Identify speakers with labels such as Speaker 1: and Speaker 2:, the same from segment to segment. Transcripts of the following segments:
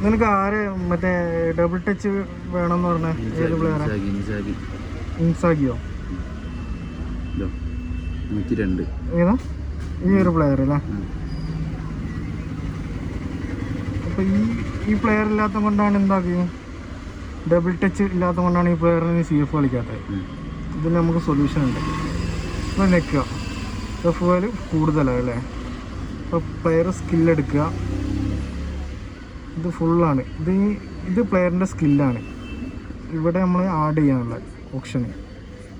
Speaker 1: നിനക്ക് ആര് മറ്റേ ഡബിൾ ടച്ച് വേണമെന്ന് പറഞ്ഞ ഏത് പ്ലെയറാ? ഇൻസാഗിയോ? ഏതാ ഈ ഒരു പ്ലെയർ അല്ലേ? അപ്പൊ ഈ പ്ലെയർ ഇല്ലാത്ത കൊണ്ടാണ് എന്താക്കി, ഡബിൾ ടച്ച് ഇല്ലാത്ത കൊണ്ടാണ് ഈ പ്ലെയറിന് CF കളിക്കാത്തത്. ഇതിന് നമുക്ക് സൊല്യൂഷൻ ഉണ്ട്. ഇപ്പോൾ നിൽക്കുക, FOL കൂടുതലാണ് അല്ലേ? അപ്പോൾ പ്ലെയർ സ്കില്ലെടുക്കുക. ഇത് ഫുള്ളാണ്. ഇത് പ്ലെയറിൻ്റെ സ്കില്ലാണ്. ഇവിടെ നമ്മൾ ആഡ് ചെയ്യാനുള്ള ഓപ്ഷന്.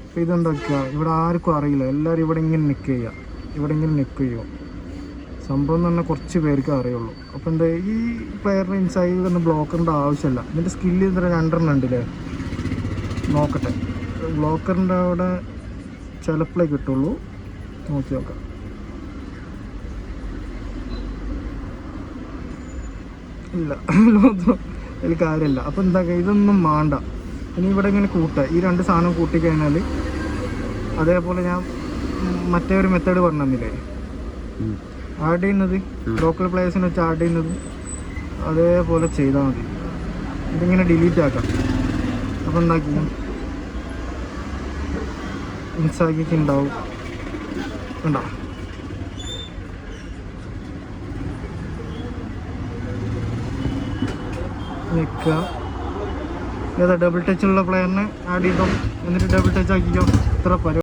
Speaker 1: അപ്പോൾ ഇതെന്താക്കുക, ഇവിടെ ആർക്കും അറിയില്ല. എല്ലാവരും ഇവിടെ ഇങ്ങനെ നിൽക്കുക ചെയ്യുക, ഇവിടെ ഇങ്ങനെ നിൽക്കുക ചെയ്യുമോ. സംഭവം എന്ന് പറഞ്ഞാൽ കുറച്ച് പേർക്ക് അറിയുള്ളൂ. അപ്പോൾ എന്താ, ഈ പ്ലെയറിന് ഇൻസൈഡ് ഒന്നും ബ്ലോക്കറിൻ്റെ ആവശ്യമില്ല. ഇതിൻ്റെ സ്കില്ല് ഇത്ര 2 ഉണ്ടല്ലേ, നോക്കട്ടെ. ബ്ലോക്കറിൻ്റെ അവിടെ ചിലപ്പോഴേ കിട്ടുള്ളൂ, നോക്കി നോക്കാം. ഇല്ല, അതിൽ കാര്യമില്ല. അപ്പോൾ എന്താ, ഇതൊന്നും വേണ്ട. ഇനി ഇവിടെ ഇങ്ങനെ കൂട്ടുക, ഈ 2 സാധനം കൂട്ടിക്കഴിഞ്ഞാൽ അതേപോലെ ഞാൻ മറ്റേ ഒരു മെത്തേഡ് പറഞ്ഞു തന്നില്ലേ, ആഡ് ചെയ്യുന്നത് ലോക്കൽ പ്ലേയേഴ്സിനെ വെച്ച് ആഡ് ചെയ്യുന്നത്, അതേപോലെ ചെയ്താൽ മതി. ഇതിങ്ങനെ ഡിലീറ്റ് ആക്കാം. അപ്പോൾ എന്താക്കി, ഇൻസാഗിക്ക് ഉണ്ടാവും, ഉണ്ടോ? നിൽക്കുക, ഏതാ ഡബിൾ ടച്ചുള്ള പ്ലെയറിനെ ആഡ് ചെയ്തോ, എന്നിട്ട് ഡബിൾ ടച്ച് ആക്കിക്കോ. ഇത്ര പരിപാടി.